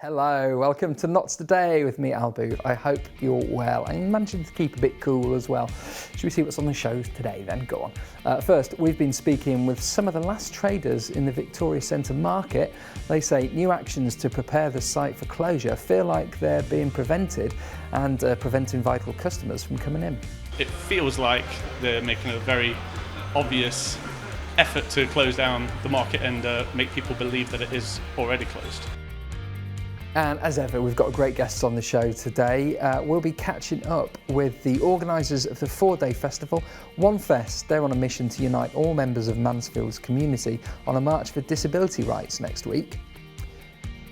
Hello, welcome to Knots Today with me, Al Booth. I hope you're well and managing to keep a bit cool as well. Should we see what's on the shows today then? Go on. First, we've been speaking with some of the last traders in the Victoria Centre market. They say new actions to prepare the site for closure feel like they're being prevented and preventing vital customers from coming in. It feels like they're making a very obvious effort to close down the market and make people believe that it is already closed. And as ever, we've got great guests on the show today. We'll be catching up with the organisers of the 4-day festival, One Fest. They're on a mission to unite all members of Mansfield's community on a march for disability rights next week.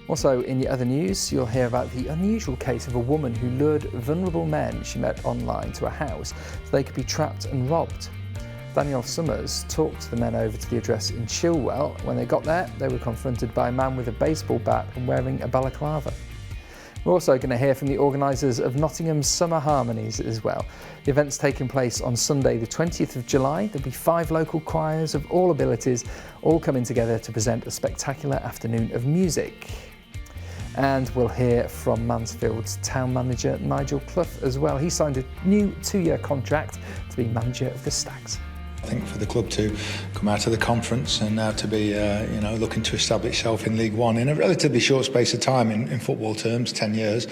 Also, in your other news, you'll hear about the unusual case of a woman who lured vulnerable men she met online to a house so they could be trapped and robbed. Daniel Summers talked the men over to the address in Chilwell. When they got there, they were confronted by a man with a baseball bat and wearing a balaclava. We're also going to hear from the organisers of Nottingham's Summer Harmonies as well. The event's taking place on Sunday the 20th of July. There'll be 5 local choirs of all abilities, all coming together to present a spectacular afternoon of music. And we'll hear from Mansfield's town manager Nigel Clough as well. He signed a new 2-year contract to be manager of the Stags. I think for the club to come out of the conference and now to be looking to establish itself in League One in a relatively short space of time in football terms, 10 years,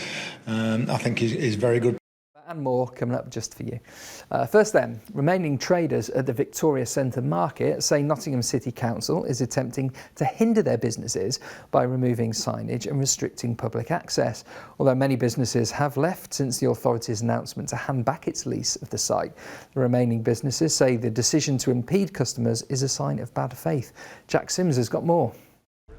I think is very good. And more coming up just for you. First then, remaining traders at the Victoria Centre market say Nottingham City Council is attempting to hinder their businesses by removing signage and restricting public access. Although many businesses have left since the authority's announcement to hand back its lease of the site, the remaining businesses say the decision to impede customers is a sign of bad faith. Jack Sims has got more.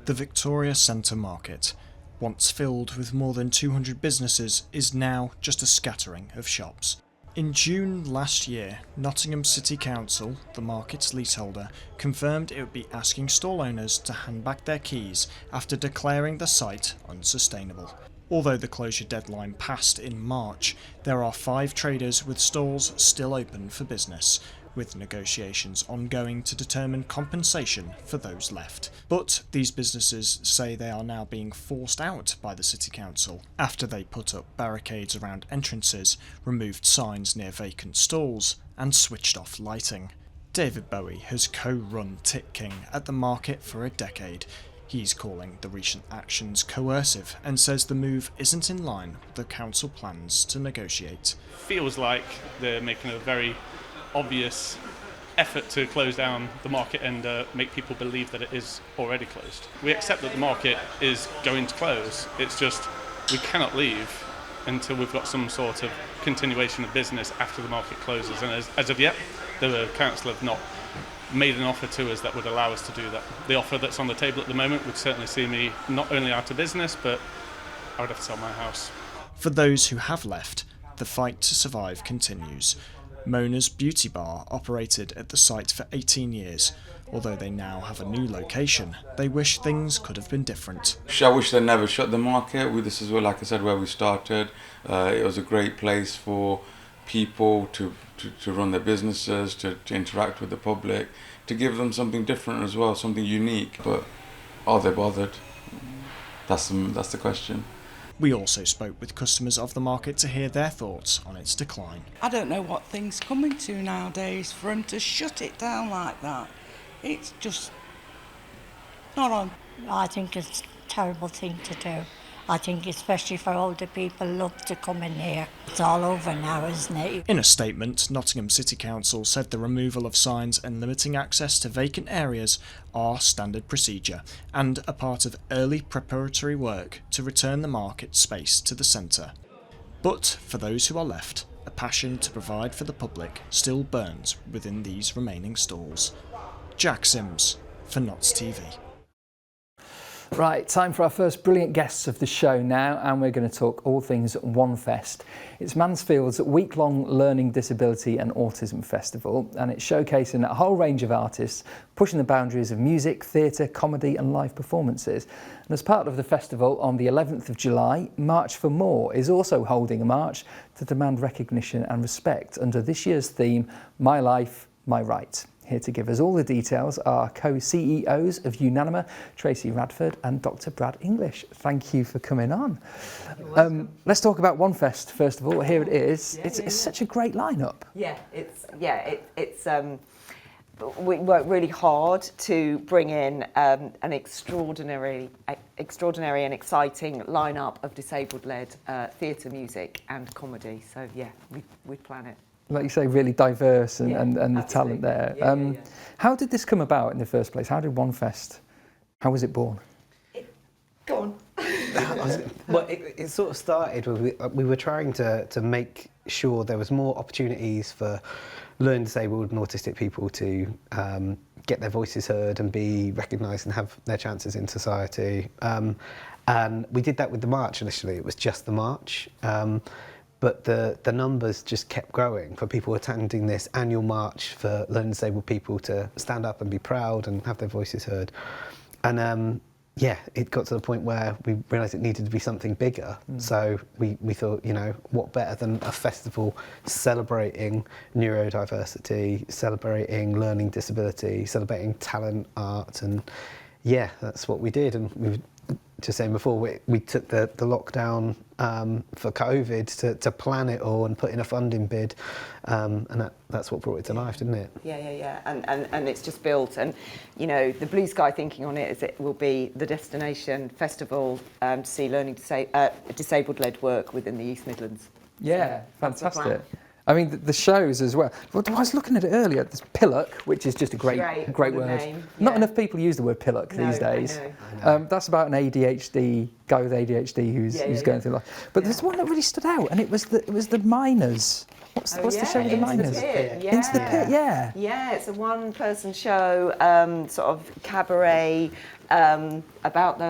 The Victoria Centre market, once filled with more than 200 businesses, is now just a scattering of shops. In June last year, Nottingham City Council, the market's leaseholder, confirmed it would be asking stall owners to hand back their keys after declaring the site unsustainable. Although the closure deadline passed in March, there are 5 traders with stalls still open for business, with negotiations ongoing to determine compensation for those left. But these businesses say they are now being forced out by the City Council after they put up barricades around entrances, removed signs near vacant stalls, and switched off lighting. David Bowie has co-run Tit King at the market for a decade. He's calling the recent actions coercive and says the move isn't in line with the council plans to negotiate. Feels like they're making a very obvious effort to close down the market and make people believe that it is already closed. We accept that the market is going to close. It's just we cannot leave until we've got some sort of continuation of business after the market closes. And as of yet, the council have not made an offer to us that would allow us to do that. The offer that's on the table at the moment would certainly see me not only out of business, but I would have to sell my house. For those who have left, the fight to survive continues. Mona's Beauty Bar operated at the site for 18 years. Although they now have a new location, they wish things could have been different. I wish they never shut the market. This is where, like I said, where we started. It was a great place for people to run their businesses, to interact with the public, to give them something different as well, something unique. But are they bothered? That's the question. We also spoke with customers of the market to hear their thoughts on its decline. I don't know what things coming to nowadays for them to shut it down like that. It's just not on. I think it's a terrible thing to do. I think especially for older people love to come in here. It's all over now, isn't it? In a statement, Nottingham City Council said the removal of signs and limiting access to vacant areas are standard procedure and a part of early preparatory work to return the market space to the centre. But for those who are left, a passion to provide for the public still burns within these remaining stalls. Jack Sims for Knots TV. Right, time for our first brilliant guests of the show now, and we're going to talk all things One Fest. It's Mansfield's week-long learning disability and autism festival, and it's showcasing a whole range of artists pushing the boundaries of music, theatre, comedy and live performances. And as part of the festival on the 11th of July, March for More is also holding a march to demand recognition and respect under this year's theme, My Life, My Right. Here to give us all the details are co-CEOs of Unanima, Tracy Radford and Dr. Brad English. Thank you for coming on. Let's talk about OneFest first of all. Here it is. It's such a great lineup. We worked really hard to bring in an extraordinary and exciting lineup of disabled-led theatre, music and comedy. So yeah, we plan it. Like you say, really diverse and the absolutely. talent there. Yeah. How did this come about in the first place? How did OneFest, how was it born? Go on. Well, it sort of started with we were trying to make sure there was more opportunities for learning disabled and autistic people to get their voices heard and be recognised and have their chances in society. And we did that with the march initially. It was just the march. But the numbers just kept growing for people attending this annual march for learning disabled people to stand up and be proud and have their voices heard. And it got to the point where we realised it needed to be something bigger. So we thought, what better than a festival celebrating neurodiversity, celebrating learning disability, celebrating talent, art, and that's what we did. And we were just saying before, we took the lockdown for COVID to plan it all and put in a funding bid, and that's what brought it to life, didn't it? Yeah. And it's just built, and the blue sky thinking on it is it will be the destination festival to see disabled-led work within the East Midlands. Yeah, So that's the fantastic. plan. I mean, the shows as well. Well, I was looking at it earlier. There's Pillock, which is just a great Great word. name, Not yeah. enough people use the word Pillock No, these days. I know. That's about an ADHD guy with ADHD who's going through life. But there's one that really stood out, and it was the miners. What's the show with the miners? Into the Pit, yeah. Yeah, it's a one-person show, sort of cabaret, about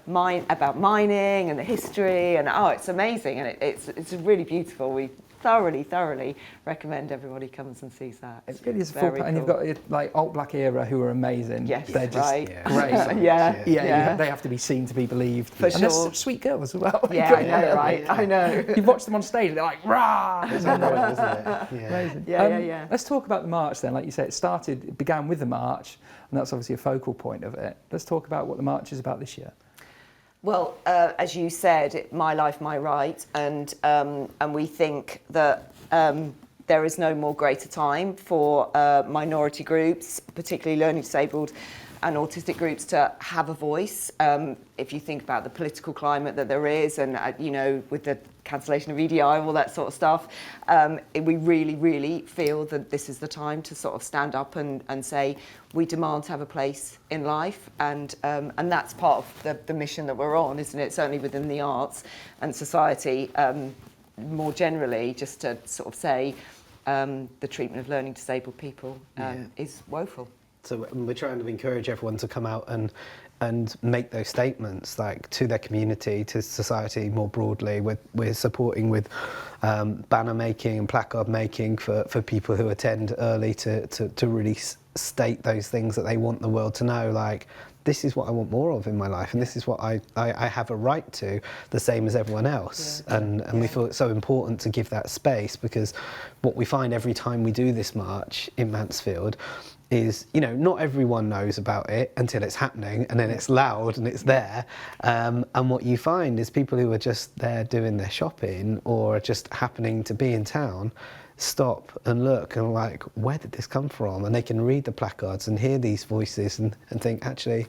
mining and the history, and it's amazing, and it's really beautiful. We thoroughly recommend everybody comes and sees that. It really is a full, and you've got like Alt Black Era who are amazing. Yes, they're just right. great. Yeah. They have to be seen to be believed. For and sure. they're such sweet girls as well. Yeah, I know, right? I know. You watch them on stage, they're like rah. It's unreal, isn't it? Amazing. Yeah. Let's talk about the march then. Like you say, it began with the march, and that's obviously a focal point of it. Let's talk about what the march is about this year. Well, as you said, My Life, My Right, and we think that there is no more greater time for minority groups, particularly learning disabled and autistic groups, to have a voice. If you think about the political climate that there is, and with the cancellation of EDI, all that sort of stuff, we really feel that this is the time to sort of stand up and say we demand to have a place in life, and that's part of the mission that we're on, isn't it? Certainly within the arts and society, more generally, just to sort of say the treatment of learning disabled people is woeful. So we're trying to encourage everyone to come out and make those statements, like to their community, to society more broadly. We're supporting with banner making and placard making for people who attend early to really state those things that they want the world to know, like this is what I want more of in my life, and this is what I have a right to, the same as everyone else. And we feel it's so important to give that space, because what we find every time we do this march in Mansfield is, not everyone knows about it until it's happening, and then it's loud and it's there. And what you find is people who are just there doing their shopping or just happening to be in town stop and look and like, where did this come from? And they can read the placards and hear these voices and think, actually,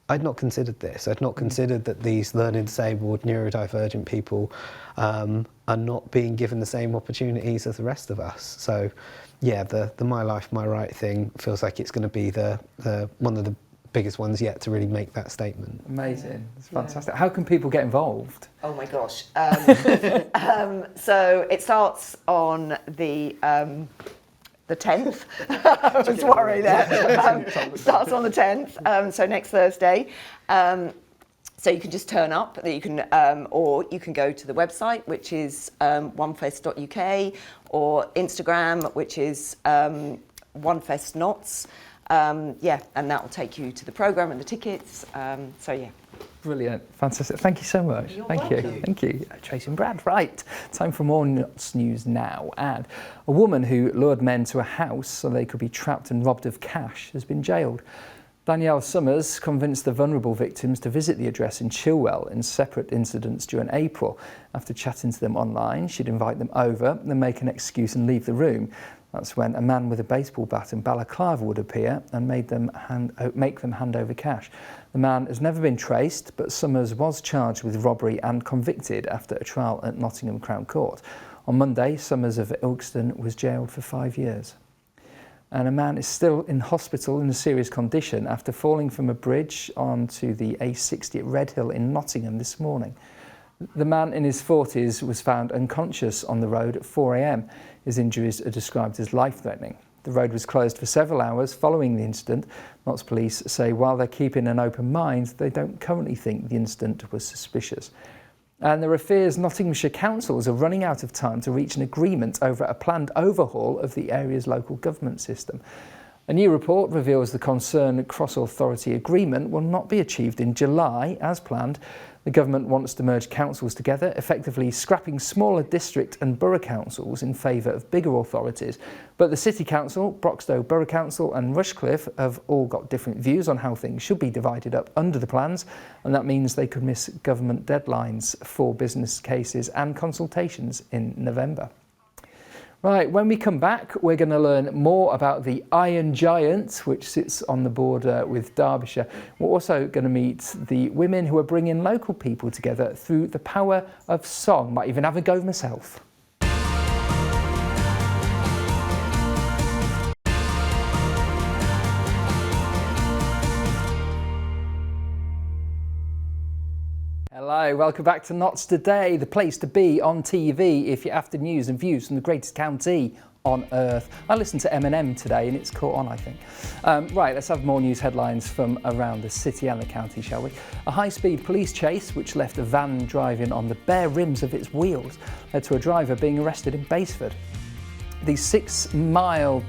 I'd not considered this. I'd not considered that these learning disabled, neurodivergent people are not being given the same opportunities as the rest of us. So yeah, the My Life, My Right thing feels like it's going to be the one of the biggest ones yet to really make that statement. Amazing. It's fantastic. How can people get involved? Oh my gosh. So it starts on the 10th. I was worried there. Starts on the 10th, so next Thursday. So you can just turn up, you can, or you can go to the website, which is onefest.uk, or Instagram, which is onefestnots. And that will take you to the programme and the tickets. So yeah. Brilliant, fantastic. Thank you so much. Thank you. Tracy and Brad. Right, time for more Nuts news now. And a woman who lured men to a house so they could be trapped and robbed of cash has been jailed. Danielle Summers convinced the vulnerable victims to visit the address in Chilwell in separate incidents during April. After chatting to them online, she'd invite them over, then make an excuse and leave the room. That's when a man with a baseball bat and balaclava would appear and make them hand over cash. The man has never been traced, but Summers was charged with robbery and convicted after a trial at Nottingham Crown Court. On Monday, Summers of Ilkeston was jailed for 5 years. And a man is still in hospital in a serious condition after falling from a bridge onto the A60 at Redhill in Nottingham this morning. The man in his 40s was found unconscious on the road at 4 a.m. His injuries are described as life-threatening. The road was closed for several hours following the incident. Notts police say while they're keeping an open mind, they don't currently think the incident was suspicious. And there are fears Nottinghamshire councils are running out of time to reach an agreement over a planned overhaul of the area's local government system. A new report reveals the concerned cross-authority agreement will not be achieved in July as planned. The government wants to merge councils together, effectively scrapping smaller district and borough councils in favour of bigger authorities. But the City Council, Broxtowe Borough Council and Rushcliffe have all got different views on how things should be divided up under the plans, and that means they could miss government deadlines for business cases and consultations in November. Right, when we come back, we're going to learn more about the Iron Giant, which sits on the border with Derbyshire. We're also going to meet the women who are bringing local people together through the power of song. Might even have a go myself. Hello, welcome back to Notts Today, the place to be on TV if you're after news and views from the greatest county on earth. I listened to Eminem today and it's caught on, I think. Right, let's have more news headlines from around the city and the county, shall we? A high-speed police chase which left a van driving on the bare rims of its wheels led to a driver being arrested in Basford. The 6-minute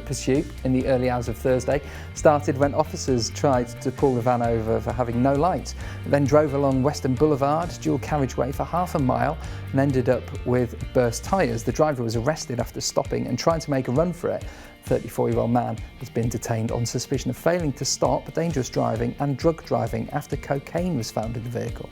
pursuit in the early hours of Thursday started when officers tried to pull the van over for having no lights, then drove along Western Boulevard dual carriageway for half a mile and ended up with burst tyres. The driver was arrested after stopping and trying to make a run for it. A 34-year-old man has been detained on suspicion of failing to stop, dangerous driving and drug driving after cocaine was found in the vehicle.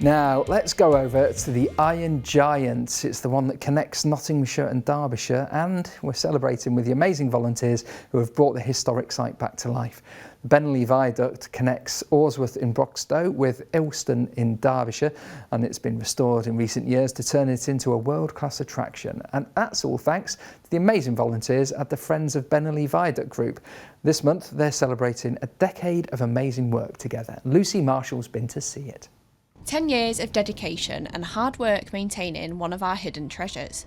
Now, let's go over to the Iron Giant. It's the one that connects Nottinghamshire and Derbyshire, and we're celebrating with the amazing volunteers who have brought the historic site back to life. The Benley Viaduct connects Orsworth in Broxtowe with Ilston in Derbyshire, and it's been restored in recent years to turn it into a world-class attraction. And that's all thanks to the amazing volunteers at the Friends of Benley Viaduct group. This month, they're celebrating a decade of amazing work together. Lucy Marshall's been to see it. 10 years of dedication and hard work maintaining one of our hidden treasures.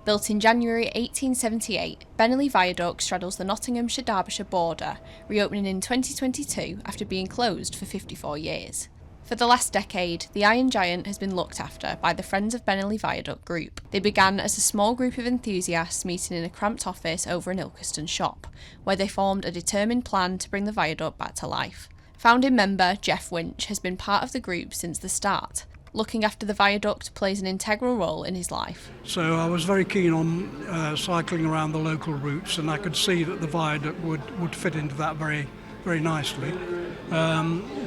Built in January 1878, Benley Viaduct straddles the Nottinghamshire-Derbyshire border, reopening in 2022 after being closed for 54 years. For the last decade, the Iron Giant has been looked after by the Friends of Benley Viaduct group. They began as a small group of enthusiasts meeting in a cramped office over an Ilkeston shop, where they formed a determined plan to bring the viaduct back to life. Founding member Jeff Winch has been part of the group since the start. Looking after the viaduct plays an integral role in his life. So I was very keen on cycling around the local routes, and I could see that the viaduct would fit into that very, very nicely.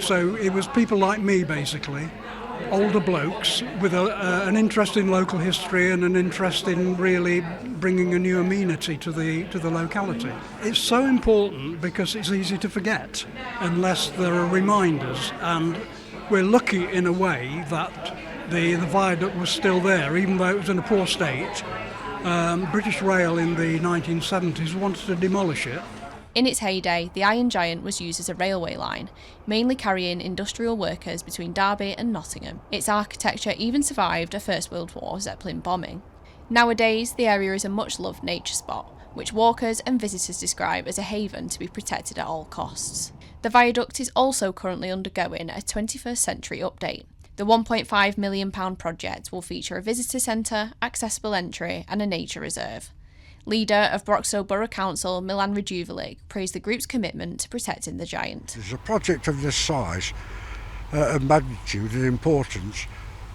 So it was people like me, basically, older blokes with an interest in local history and an interest in really bringing a new amenity to the locality. It's so important because it's easy to forget unless there are reminders, and we're lucky in a way that the viaduct was still there, even though it was in a poor state. British Rail in the 1970s wanted to demolish it. In its heyday, the Iron Giant was used as a railway line, mainly carrying industrial workers between Derby and Nottingham. Its architecture even survived a First World War Zeppelin bombing. Nowadays, the area is a much-loved nature spot, which walkers and visitors describe as a haven to be protected at all costs. The viaduct is also currently undergoing a 21st century update. The £1.5 million project will feature a visitor centre, accessible entry and a nature reserve. Leader of Broxtowe Borough Council, Milan Rajuvelik, praised the group's commitment to protecting the giant. A project of this size and magnitude and importance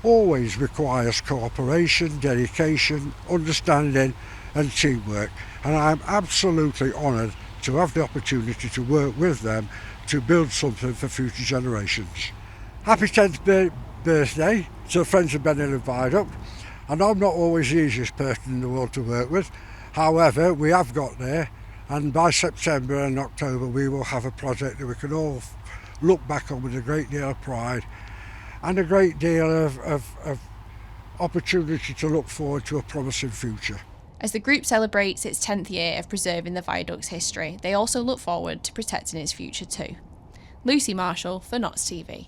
always requires cooperation, dedication, understanding and teamwork, and I am absolutely honoured to have the opportunity to work with them to build something for future generations. Happy 10th birthday to the Friends of Benilyn Viaduct. I know I'm not always the easiest person in the world to work with, however we have got there, and by September and October we will have a project that we can all look back on with a great deal of pride and a great deal of opportunity to look forward to a promising future. As the group celebrates its 10th year of preserving the viaduct's history, they also look forward to protecting its future too. Lucy Marshall for Notts TV.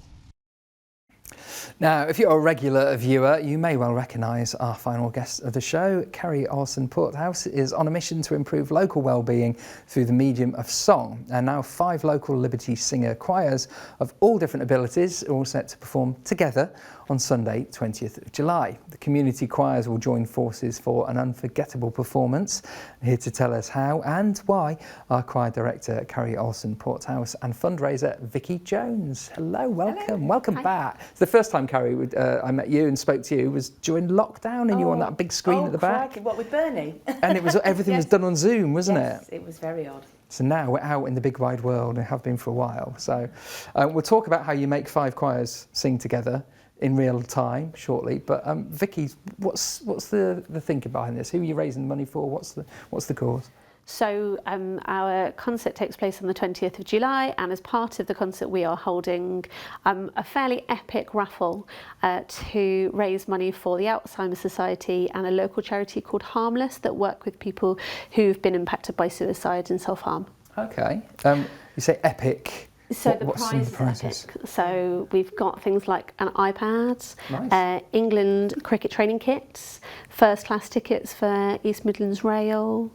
Now, if you're a regular viewer, you may well recognise our final guest of the show. Carrie Olsen-Porthouse is on a mission to improve local wellbeing through the medium of song. And now 5 local Liberty Singer choirs of all different abilities are all set to perform together on Sunday, 20th of July. The community choirs will join forces for an unforgettable performance. Here to tell us how and why, our choir director, Carrie Olsen-Porthouse, and fundraiser, Vicky Jones. Hello, welcome. Hello. Welcome Hi. back. It's the first time, Carrie, I met you and spoke to you was during lockdown, and you were on that big screen at the back. Crikey, what, with Bernie? And it was everything was done on Zoom, wasn't Yes, it? it was very odd. So now we're out in the big wide world and have been for a while. So we'll talk about how you make 5 choirs sing together in real time shortly. But Vicky, what's the thinking behind this? Who are you raising money for? What's the cause? So our concert takes place on the 20th of July, and as part of the concert we are holding a fairly epic raffle to raise money for the Alzheimer's Society and a local charity called Harmless that work with people who've been impacted by suicide and self-harm. Okay. You say epic. So What's the some of prize the is prizes? epic. So we've got things like an iPad, Nice. England cricket training kits, first class tickets for East Midlands Rail,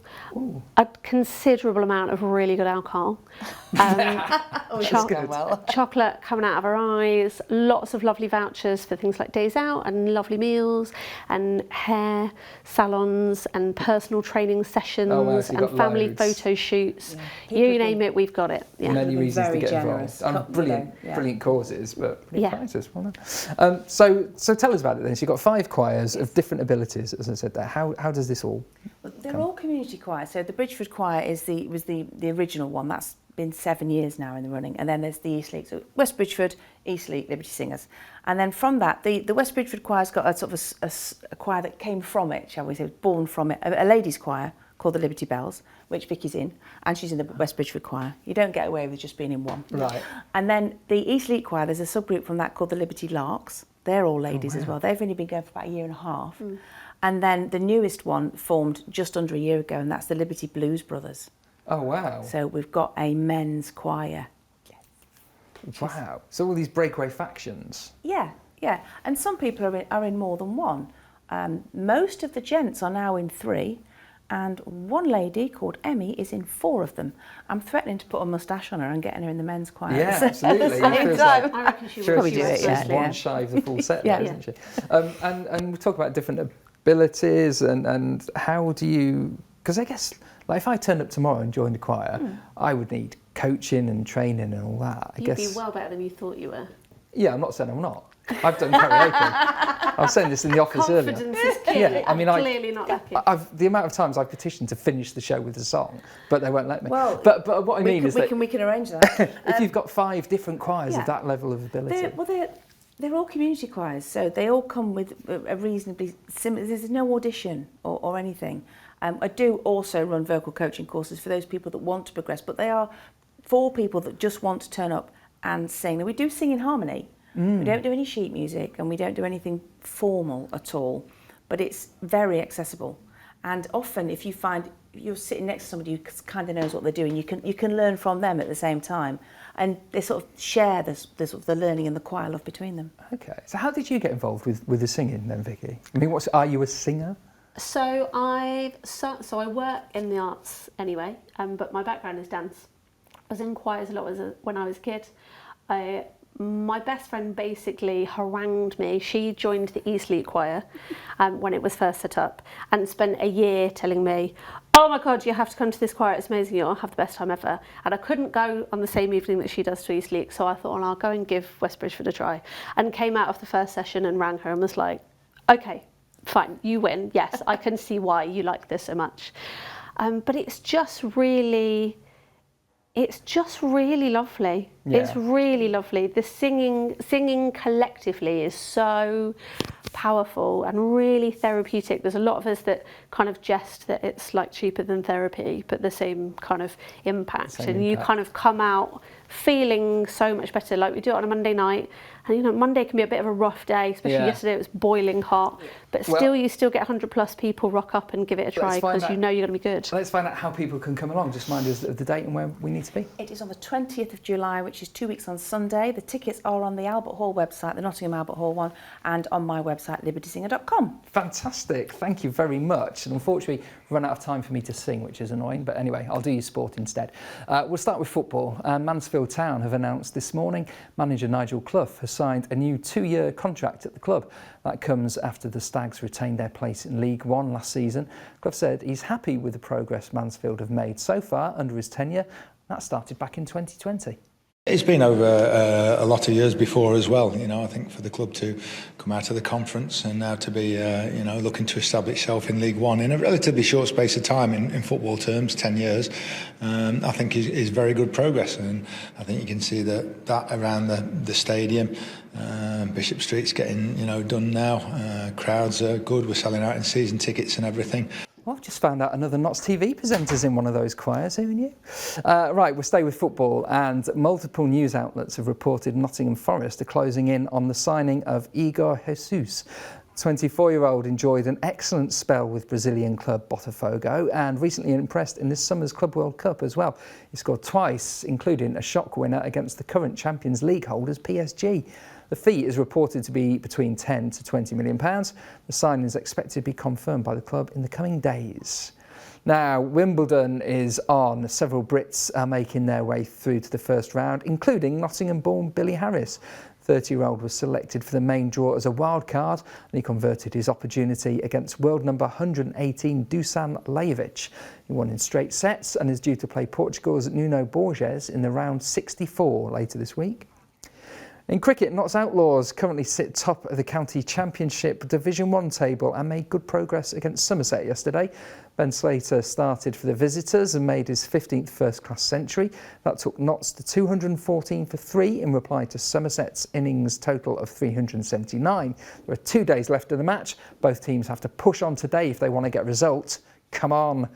a considerable amount of really good alcohol, chocolate coming out of our eyes, lots of lovely vouchers for things like days out and lovely meals, and hair salons and personal training sessions So you've and got family loads. photo shoots. People You have name it, we've got it. Yeah. Many reasons to very get generous. involved. Brilliant, brilliant causes, but brilliant Yeah. prizes. Well done. So tell us about it then. So you've got 5 choirs of different abilities, as I said there. How does this all? They're all community choirs. So the Bridgeford Choir was the original one. That's been 7 years now in the running. And then there's the Eastleigh, so West Bridgeford, Eastleigh, Liberty Singers. And then from that, the West Bridgeford Choir's got a sort of a choir that came from it, shall we say, born from it, a ladies' choir called the Liberty Bells, which Vicky's in, and she's in the West Bridgeford Choir. You don't get away with just being in one. Right. And then the Eastleigh Choir, there's a subgroup from that called the Liberty Larks. They're all ladies as well. They've only been going for about a year and a half. And then the newest one formed just under a year ago, and that's the Liberty Blues Brothers. Oh, wow. So we've got a men's choir. Wow. So all these breakaway factions. Yeah, yeah. And some people are in more than one. Most of the gents are now in 3, and one lady called Emmy is in 4 of them. I'm threatening to put a moustache on her and getting her in the men's choir. Yeah, at the absolutely. same Feels time. like- I reckon she Sure, will probably do it, she's yeah. one shy of the full set, Yeah. there, isn't she? And we talk about different abilities and how do you? Because I guess, like, if I turned up tomorrow and joined a choir, I would need coaching and training and all that. I You'd guess. be well better than you thought you were. Yeah, I'm not saying I'm not. I've done karaoke. I was saying this in the office earlier. Confidence is key. Yeah, I mean, clearly not lacking. the amount of times I've petitioned to finish the show with a song, but they won't let me. Well, but what I mean is that we can arrange that. if you've got 5 different choirs yeah. of that level of ability, They're all community choirs, so they all come with a reasonably similar. There's no audition or anything. I do also run vocal coaching courses for those people that want to progress, but they are for people that just want to turn up and sing. Now, we do sing in harmony. We don't do any sheet music and we don't do anything formal at all, but it's very accessible. And often, if you're sitting next to somebody who kind of knows what they're doing, you can learn from them at the same time, and they sort of share the learning and the choir love between them. Okay, so how did you get involved with the singing then, Vicky? I mean, are you a singer? So I work in the arts anyway, but my background is dance. I was in choirs a lot when I was a kid. My best friend basically harangued me. She joined the Eastleigh Choir when it was first set up and spent a year telling me, oh my God, you have to come to this choir, it's amazing, you'll have the best time ever. And I couldn't go on the same evening that she does to Eastleigh, so I thought, well, I'll go and give West Bridgford a try. And came out of the first session and rang her and was like, okay, fine, you win. Yes, I can see why you like this so much. But it's just really lovely. Yeah. It's really lovely. The singing collectively is so powerful and really therapeutic. There's a lot of us that kind of jest that it's like cheaper than therapy, but the same kind of impact. You kind of come out feeling so much better. Like we do it on a Monday night, and you know, Monday can be a bit of a rough day, especially yesterday it was boiling hot, but still you still get 100+ people rock up and give it a try because you know you're going to be good. Let's find out how people can come along. Just remind us of the date and where we need to be. It is on the 20th of July, which is 2 weeks on Sunday. The tickets are on the Albert Hall website, the Nottingham Albert Hall one, and on my website, libertysinger.com. Fantastic, thank you very much. And unfortunately, we've run out of time for me to sing, which is annoying, but anyway, I'll do your sport instead. We'll start with football. Mansfield Town have announced this morning manager Nigel Clough has signed a new 2-year contract at the club. That comes after the Stags retained their place in League One last season. Clough said he's happy with the progress Mansfield have made so far under his tenure. That started back in 2020. It's been over a lot of years before as well. You know, I think for the club to come out of the conference and now to be, you know, looking to establish itself in League One in a relatively short space of time in football terms, 10 years, I think is very good progress. And I think you can see that around the stadium. Bishop Street's getting, you know, done now. Crowds are good. We're selling out in season tickets and everything. Well, I've just found out another Notts TV presenter's in one of those choirs. Who knew? Right, we'll stay with football, and multiple news outlets have reported Nottingham Forest are closing in on the signing of Igor Jesus. 24-year-old enjoyed an excellent spell with Brazilian club Botafogo and recently impressed in this summer's Club World Cup as well. He scored twice, including a shock winner against the current Champions League holders PSG. The fee is reported to be between £10 to £20 million. The signing is expected to be confirmed by the club in the coming days. Now, Wimbledon is on. Several Brits are making their way through to the first round, including Nottingham-born Billy Harris. 30-year-old was selected for the main draw as a wild card, and he converted his opportunity against world number 118 Dusan Lajovic. He won in straight sets and is due to play Portugal's Nuno Borges in the round 64 later this week. In cricket, Notts Outlaws currently sit top of the County Championship Division 1 table and made good progress against Somerset yesterday. Ben Slater started for the visitors and made his 15th first-class century. That took Notts to 214 for 3 in reply to Somerset's innings total of 379. There are 2 days left of the match. Both teams have to push on today if they want to get a result. Come on.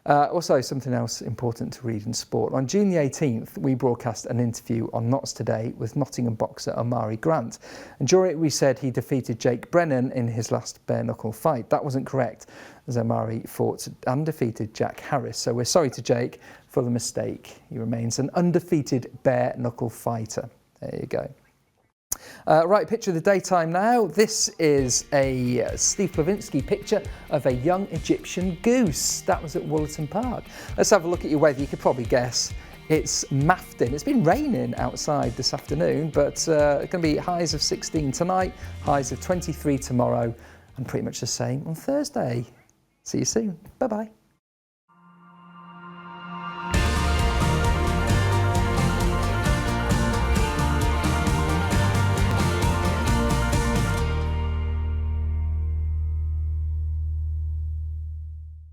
Also, something else important to read in sport. On June the 18th, we broadcast an interview on Notts Today with Nottingham boxer Omari Grant. And during it, we said he defeated Jake Brennan in his last bare-knuckle fight. That wasn't correct, as Omari fought and defeated Jack Harris. So we're sorry to Jake for the mistake. He remains an undefeated bare-knuckle fighter. There you go. Right, picture of the daytime now. This is a Steve Plavinsky picture of a young Egyptian goose. That was at Woollerton Park. Let's have a look at your weather. You could probably guess it's Maftin. It's been raining outside this afternoon, but it's going to be highs of 16 tonight, highs of 23 tomorrow, and pretty much the same on Thursday. See you soon. Bye-bye.